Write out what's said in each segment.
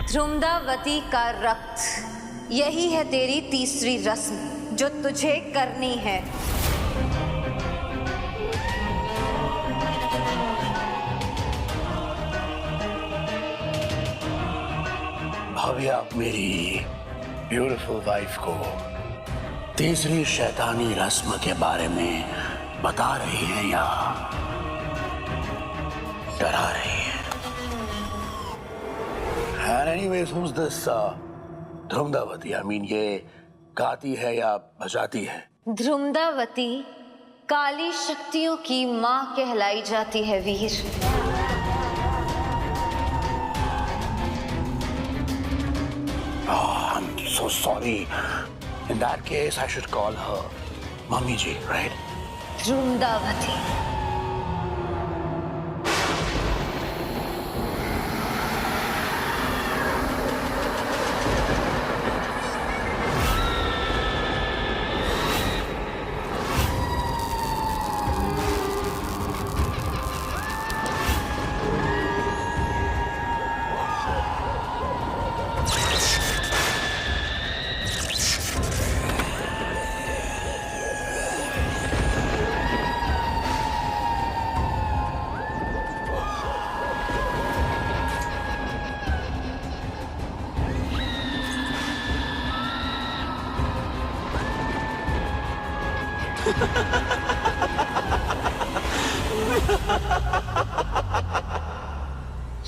ध्रुमदावती का रक्त, यही है तेरी तीसरी रस्म जो तुझे करनी है। भव्या मेरी ब्यूटीफुल वाइफ को तीसरी शैतानी रस्म के बारे में बता रही है या डरा रही है? And anyways, who's this ध्रुमदावती? I mean, ये गाती है या बजाती है? ध्रुमदावती काली शक्तियों की मां कहलाई जाती है वीर। Oh, I'm so sorry. In that case, I should call her Mummy Ji, right? ध्रुमदावती।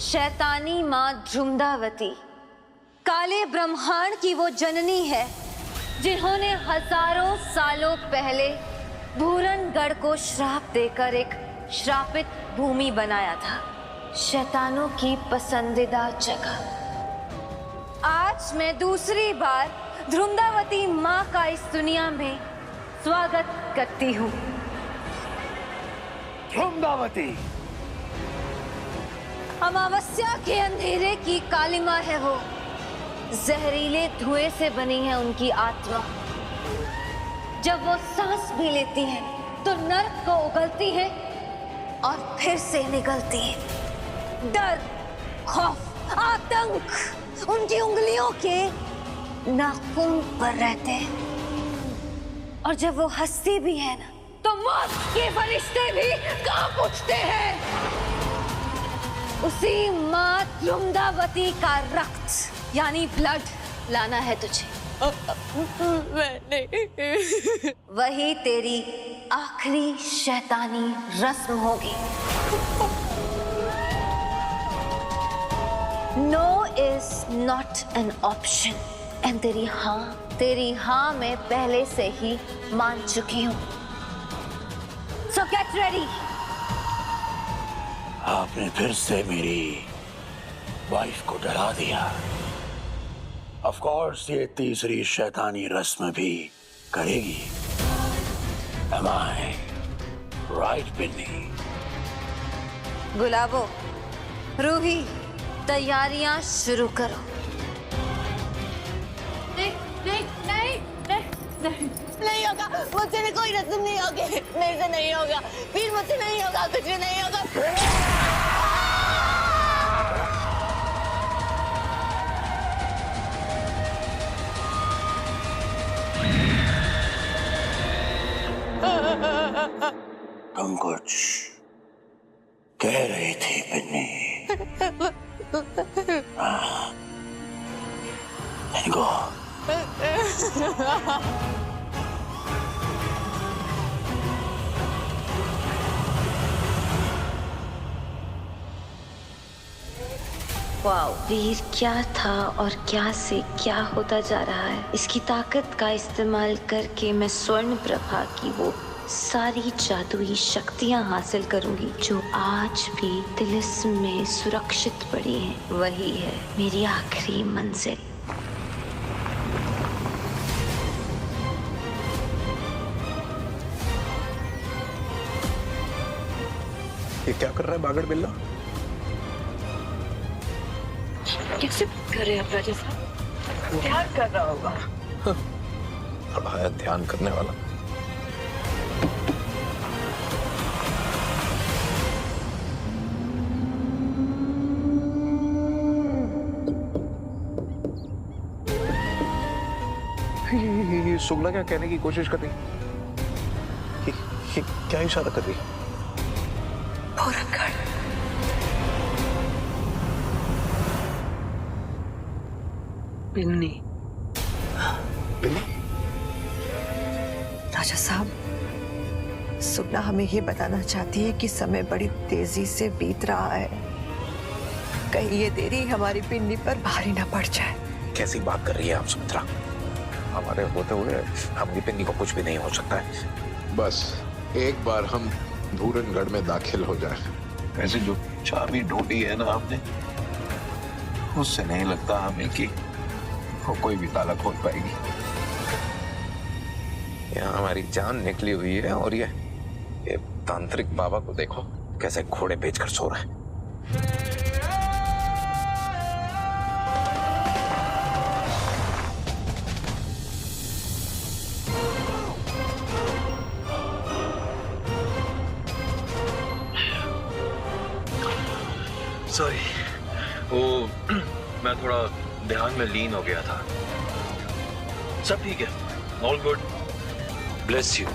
शैतानी मां ध्रुमदावती काले ब्रह्मांड की वो जननी है जिन्होंने हजारों सालों पहले भूरनगढ़ को श्राप देकर एक श्रापित भूमि बनाया था, शैतानों की पसंदीदा जगह। आज मैं दूसरी बार ध्रुमदावती मां का इस दुनिया में स्वागत करती हूँ। ध्रुमदावती, अमावस्या के अंधेरे की कालिमा है वो, जहरीले धुएं से बनी है उनकी आत्मा। जब वो सांस भी लेती है तो नर्क को उगलती है और फिर से निकलती है। डर, खौफ, आतंक उनकी उंगलियों के नाखून पर रहते हैं। और जब वो हंसती भी है ना, तो मौत के फरिश्ते भी कांप उठते हैं। उसी मां ध्रुमदावती का रक्त यानी ब्लड लाना है तुझे। वही तेरी आखिरी शैतानी रस्म होगी। No is not an option. And तेरी हाँ मैं पहले से ही मान चुकी हूँ। So get ready. आपने फिर से मेरी वाइफ को डरा दिया। ऑफ कोर्स ये तीसरी शैतानी रस्म भी करेगी। Am I right, Binni? गुलाबो, रूही, तैयारियां शुरू करो। नहीं होगा, मुझसे भी कोई रस्म नहीं होगी। मेरे से नहीं होगा, फिर मुझसे नहीं होगा, कुछ भी नहीं होगा। तुम कुछ कह रही थी बिन्नी? इनको वाओ, वीर क्या था और क्या से क्या होता जा रहा है। इसकी ताकत का इस्तेमाल करके मैं स्वर्ण प्रभा की वो सारी जादुई शक्तियां हासिल करूंगी जो आज भी तिलिस्म में सुरक्षित पड़ी हैं। वही है मेरी आखिरी मंजिल। ये क्या कर रहा है बागड़ बिल्ला? कैसे कर रहे हैं आप राजा साहब? ध्यान कर रहा होगा। अब आया ध्यान करने वाला। शुक्ला क्या कहने की कोशिश कर रही? ये क्या इशारा कर रही? भूरनगढ़। पिन्नी। पिन्नी? राजा साहब, सुगना हमें ये बताना चाहती है कि समय बड़ी तेजी से बीत रहा है। कहीं ये देरी हमारी पिन्नी पर भारी न पड़ जाए। कैसी बात कर रही है आप सुमित्रा? हमारे होते हुए हमारी पिन्नी को कुछ भी नहीं हो सकता है। बस एक बार हम भूरनगढ़ में दाखिल हो जाए। वैसे जो चाबी ढूंढी है ना आपने, उससे नहीं लगता हमें कि वो कोई भी ताला खोल पाएगी। यहाँ हमारी जान निकली हुई है और ये तांत्रिक बाबा को देखो कैसे घोड़े बेचकर सो रहा है। सॉरी, वो मैं थोड़ा ध्यान में लीन हो गया था। सब ठीक है, ऑल गुड, ब्लेस यू।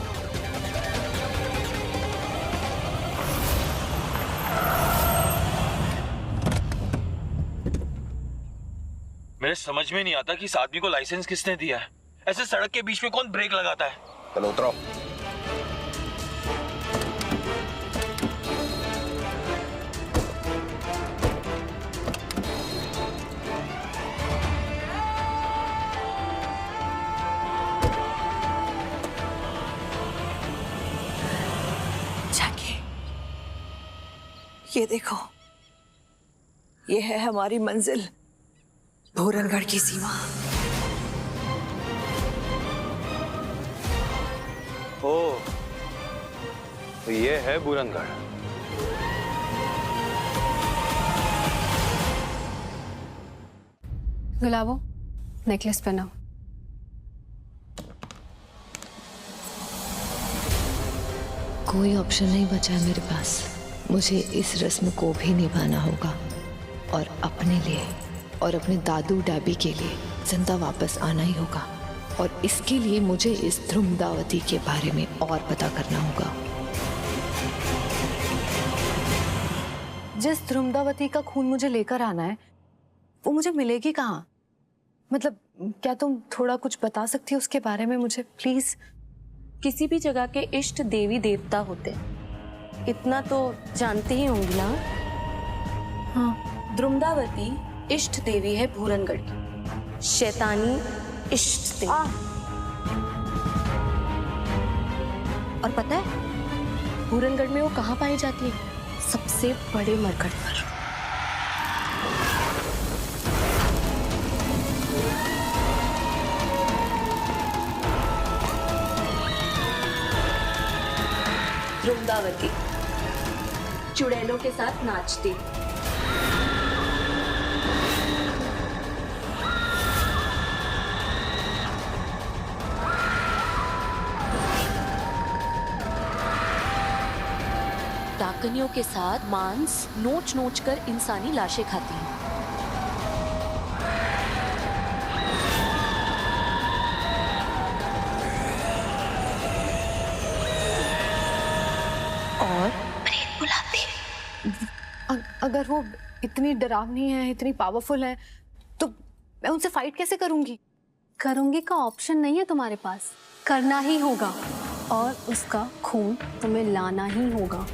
मेरे समझ में नहीं आता कि इस आदमी को लाइसेंस किसने दिया है। ऐसे सड़क के बीच में कौन ब्रेक लगाता है? चलो उतरो। ये देखो, ये है हमारी मंजिल, भूरनगढ़ की सीमा। ओ, तो ये है भूरनगढ़। गुलाबो, नेकलेस पहनाओ। कोई ऑप्शन नहीं बचा है मेरे पास। मुझे इस रस्म को भी निभाना होगा और अपने लिए और अपने दादू डाबी के लिए जिंदा वापस आना ही होगा। और इसके लिए मुझे इस ध्रुमदावती के बारे में और पता करना होगा। जिस ध्रुमदावती का खून मुझे लेकर आना है, वो मुझे मिलेगी कहाँ? मतलब क्या तुम थोड़ा कुछ बता सकती हो उसके बारे में मुझे, प्लीज? किसी भी जगह के इष्ट देवी देवता होते हैं, इतना तो जानते ही होंगी ना? हाँ। ध्रुमदावती इष्ट देवी है भूरनगढ़ की, शैतानी इष्ट देवी। और पता है भूरनगढ़ में वो कहाँ पाई जाती है? सबसे बड़े मरकट पर। ध्रुमदावती चुड़ैलों के साथ नाचती। डाकनियों के साथ मांस नोच नोच कर इंसानी लाशें खाती हैं। और प्रेत बुलाती है। अगर वो इतनी डरावनी है, इतनी पावरफुल है, तो मैं उनसे फाइट कैसे करूंगी? करूंगी का ऑप्शन नहीं है तुम्हारे पास, करना ही होगा और उसका खून तुम्हें लाना ही होगा।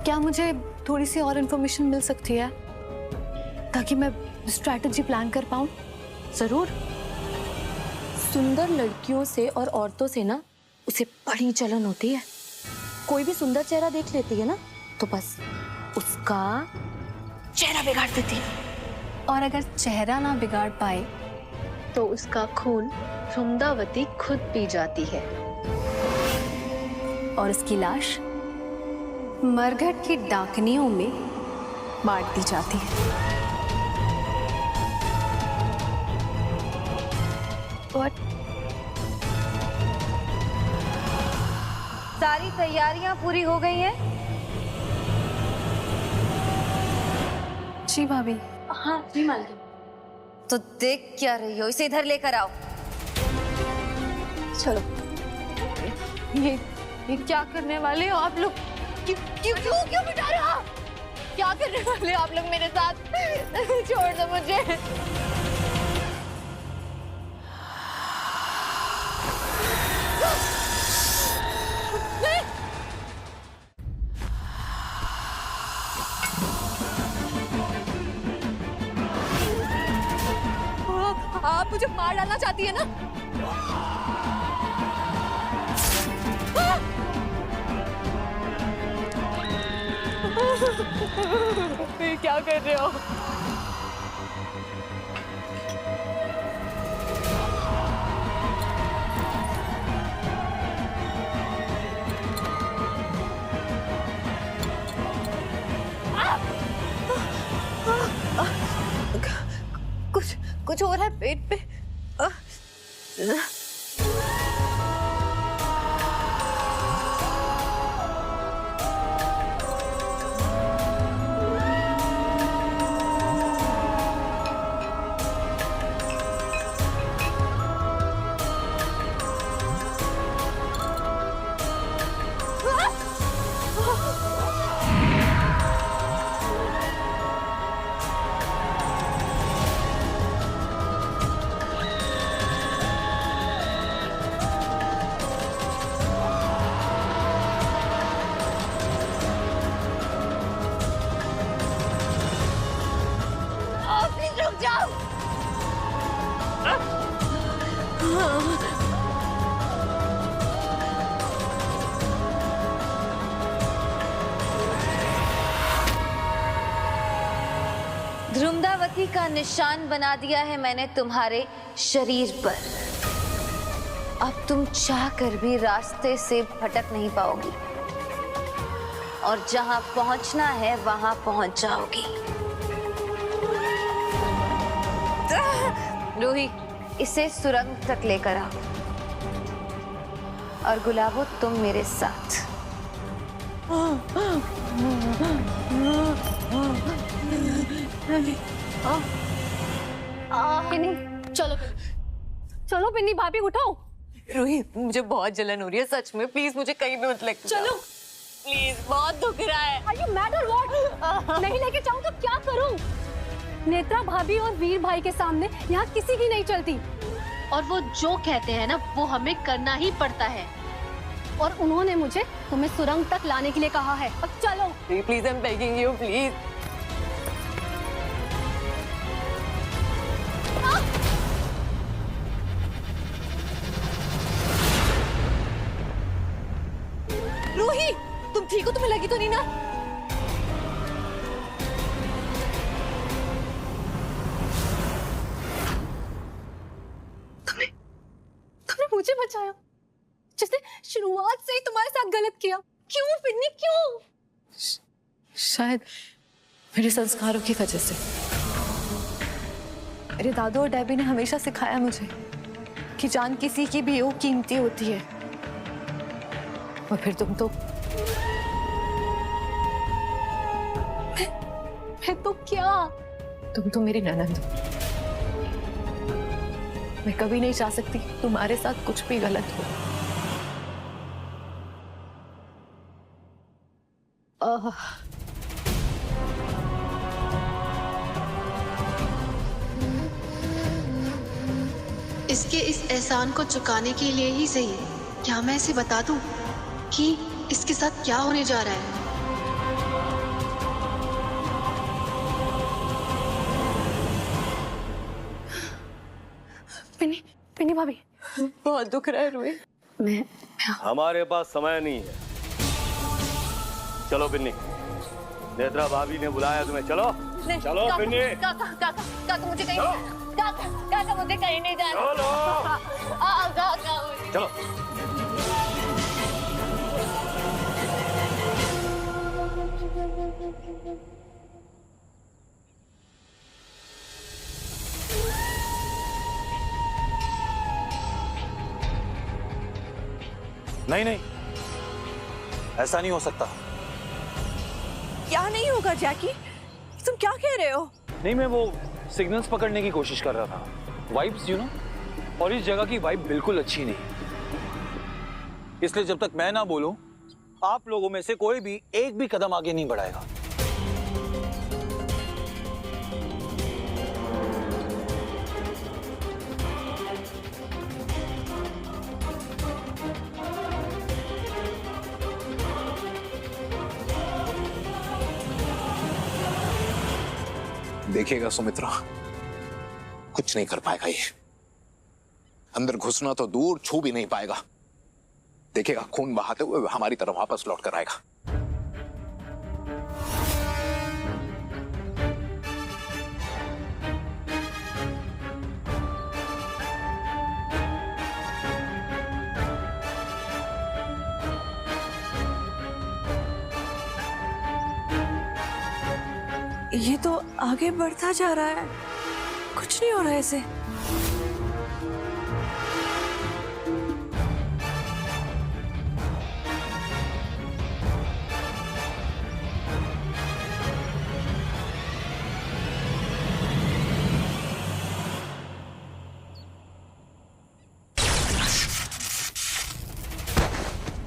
क्या मुझे थोड़ी सी और इन्फॉर्मेशन मिल सकती है ताकि मैं स्ट्रैटेजी प्लान कर पाऊं? जरूर। सुंदर लड़कियों से और औरतों से ना उसे बड़ी जलन होती है। कोई भी सुंदर चेहरा देख लेती है ना तो बस उसका चेहरा बिगाड़ देती है। और अगर चेहरा ना बिगाड़ पाए तो उसका खून ध्रुमदावती खुद पी जाती है और उसकी लाश मरघट की डाकनियों में बांट दी जाती है। What? सारी तैयारियां पूरी हो गई हैं? जी भाभी। हाँ जी मालकिन। तो देख क्या रही हो, इसे इधर लेकर आओ। चलो। ये क्या करने वाले हो आप लोग? क्यों बिठा रहे हो आप? क्या करने वाले हो आप लोग मेरे साथ? छोड़ दो मुझे। आप मुझे मार डालना चाहती है ना? क्या कर रहे हो? कुछ हो रहा है पेट पे। ध्रुमदावती का निशान बना दिया है मैंने तुम्हारे शरीर पर। अब तुम चाह कर भी रास्ते से भटक नहीं पाओगी और जहां पहुंचना है वहां पहुंच जाओगी। रूही, इसे सुरंग तक लेकर आओ और गुलाबो तुम मेरे साथ। पिन्नी, चलो चलो पिन्नी भाभी उठाओ। रूही, मुझे बहुत जलन हो रही है सच में, प्लीज मुझे कहीं भी मत लेके चलो प्लीज, बहुत दुख रहा है। Are you mad or what? नहीं लेके जाऊं तो क्या करूं? नेत्रा भाभी और वीर भाई के सामने यहाँ किसी की नहीं चलती। और वो जो कहते हैं ना वो हमें करना ही पड़ता है। और उन्होंने मुझे तुम्हें सुरंग तक लाने के लिए कहा है। अब चलो। Please, I am begging you, please. Ruhi, तुम ठीक हो? तुम्हें लगी तो नहीं ना? तुमने मुझे बचाया जिसने शुरुआत से ही तुम्हारे साथ गलत किया। क्यों पिन्नी, क्यों? शायद मेरे संस्कारों की वजह से। मेरे दादू और डैबी ने हमेशा सिखाया मुझे कि जान किसी की भी कीमती होती है। और फिर तुम तो मैं तो क्या? तुम तो मेरी ननद हो। मैं कभी नहीं चाह सकती तुम्हारे साथ कुछ भी गलत हो। इसके इस एहसान को चुकाने के लिए ही सही, क्या मैं इसे बता दूं कि इसके साथ क्या होने जा रहा है? पिन्नी, पिन्नी भाभी, बहुत दुख रहा है रूही। मैं हमारे पास समय नहीं है। चलो पिन्नी, नेत्रा भाभी ने बुलाया तुम्हें। चलो चलो पिन्नी। काका मुझे कहीं काका मुझे कहीं नहीं जाना। चलो चलो। नहीं नहीं, ऐसा नहीं हो सकता। क्या नहीं होगा जैकी? तुम क्या कह रहे हो? नहीं, मैं वो सिग्नल्स पकड़ने की कोशिश कर रहा था, वाइब्स यू नो, और इस जगह की वाइब बिल्कुल अच्छी नहीं, इसलिए जब तक मैं ना बोलूं आप लोगों में से कोई भी एक भी कदम आगे नहीं बढ़ाएगा। देखिएगा सुमित्रा, कुछ नहीं कर पाएगा ये। अंदर घुसना तो दूर, छू भी नहीं पाएगा। देखिएगा खून बहाते हुए हमारी तरफ वापस लौट कर आएगा। ये तो आगे बढ़ता जा रहा है, कुछ नहीं हो रहा है इसे।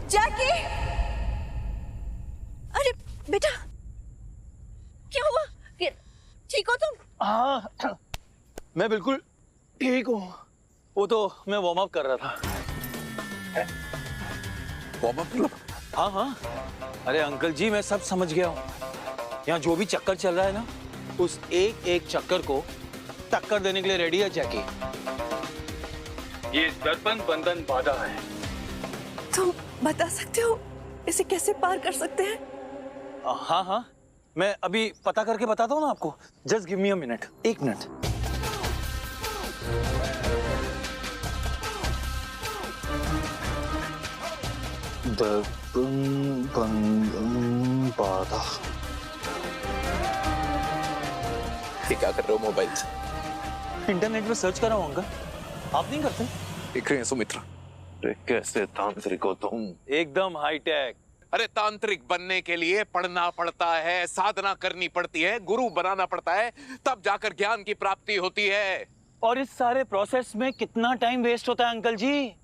जैकी! अरे बेटा, क्या हुआ? ठीक हो तुम? हाँ, मैं बिल्कुल ठीक हूँ। वो तो मैं वार्म अप कर रहा था। Warm up? हाँ हाँ, अरे अंकल जी मैं सब समझ गया हूँ। यहाँ जो भी चक्कर चल रहा है ना, उस एक एक चक्कर को टक्कर देने के लिए रेडी है जैकी। ये दर्पण बंधन बाधा है। तुम बता सकते हो इसे कैसे पार कर सकते हैं? हाँ हाँ, मैं अभी पता करके बताता हूँ ना आपको। Just give me a minute, 1 minute. दर्पण बंधन बाधा। ये क्या कर रहे हो मोबाइल से? इंटरनेट में सर्च कर रहा हूँ अंकल, आप नहीं करते? देख रहे हैं सुमित्रा? कैसे तांत्रिक हो तुम? एकदम हाईटेक। अरे तांत्रिक बनने के लिए पढ़ना पड़ता है, साधना करनी पड़ती है, गुरु बनाना पड़ता है, तब जाकर ज्ञान की प्राप्ति होती है। और इस सारे प्रोसेस में कितना टाइम वेस्ट होता है अंकल जी।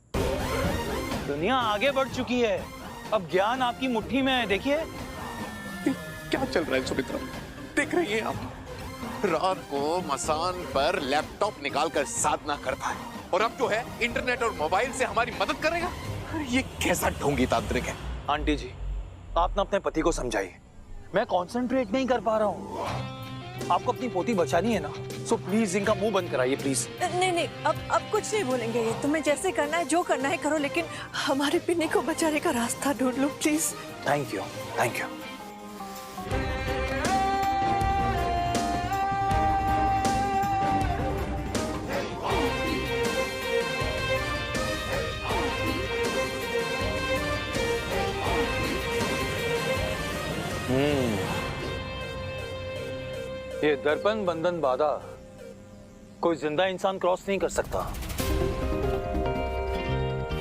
दुनिया आगे बढ़ चुकी है, अब ज्ञान आपकी मुट्ठी में है। देखिए क्या चल रहा है सुमित्रा, देख रही हैं आप? रात को मसान पर लैपटॉप निकालकर साधना करता है, और अब जो है इंटरनेट और मोबाइल से हमारी मदद करेगा। ये कैसा ढोंगी तांत्रिक है? आंटी जी, आप ना अपने पति को समझाइए, मैं कंसंट्रेट नहीं कर पा रहा हूँ। आपको अपनी पोती बचानी है ना, सो प्लीज इनका मुंह बंद कराइए प्लीज। नहीं नहीं, अब कुछ नहीं बोलेंगे ये। तुम्हें जैसे करना है, जो करना है करो, लेकिन हमारे पिन्नी को बचाने का रास्ता ढूंढ लो please. Thank you, thank you. ये दर्पण बंधन बाधा कोई जिंदा इंसान क्रॉस नहीं कर सकता,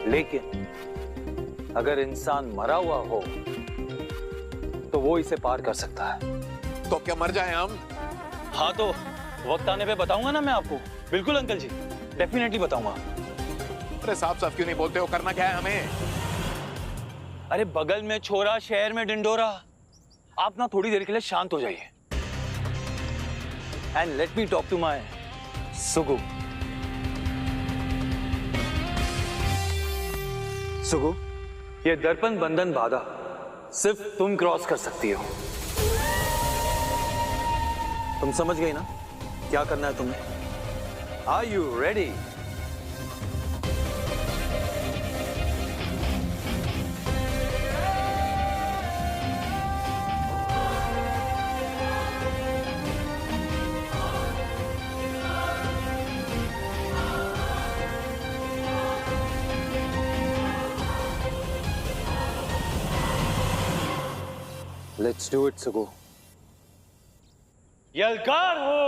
लेकिन अगर इंसान मरा हुआ हो तो वो इसे पार कर सकता है। तो क्या मर जाए हम? हाँ, तो वक्त आने पे बताऊंगा ना मैं आपको। बिल्कुल अंकल जी, डेफिनेटली बताऊंगा। अरे साफ साफ क्यों नहीं बोलते हो? करना क्या है हमें? अरे बगल में छोरा, शहर में डिंडोरा। आप ना थोड़ी देर के लिए शांत हो जाइए and let me talk to my Sugu. Sugu, ये दर्पण बंधन बाधा सिर्फ तुम क्रॉस कर सकती हो। तुम समझ गई ना क्या करना है तुम्हें? Are you ready? Let's do it, Sugu. यलकार हो।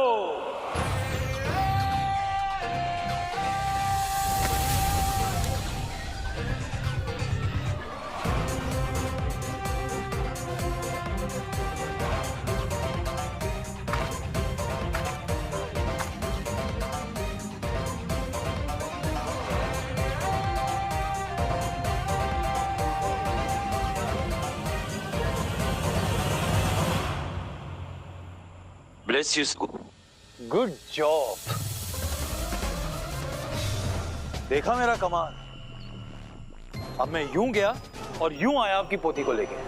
Bless you. Good job. देखा मेरा कमाल। अब मैं यूं गया और यूं आया आपकी पोती को लेके।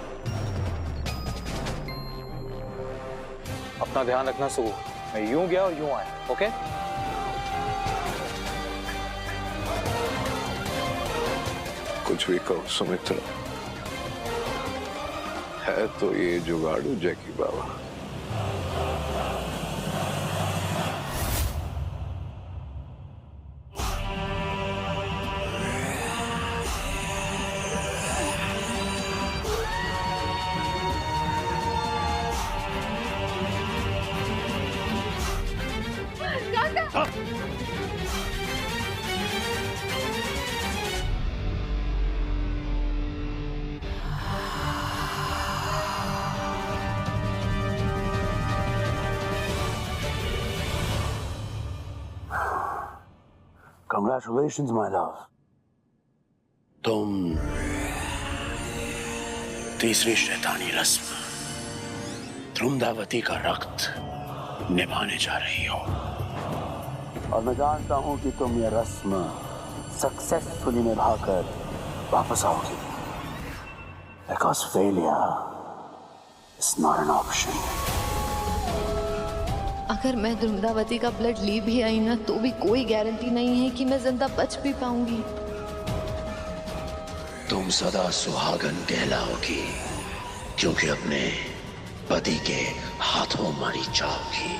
अपना ध्यान रखना सुगु। मैं यूं गया और यूं आया। ओके? कुछ भी कहो सुमित्रा, है तो ये जुगाड़ू जैकी बाबा। Congratulations, my love. तुम तीसरी शैतानी रस्म ध्रुमदावती का रक्त निभाने जा रही हो, और मैं जानता हूं कि तुम यह रस्म सक्सेसफुली निभाकर वापस आओगी, because failure is not an option. अगर मैं ध्रुमदावती का ब्लड ली भी आई ना तो भी कोई गारंटी नहीं है कि मैं जिंदा बच भी पाऊंगी। तुम सदा सुहागन कहलाओगी, क्योंकि अपने पति के हाथों मारी जाओगी।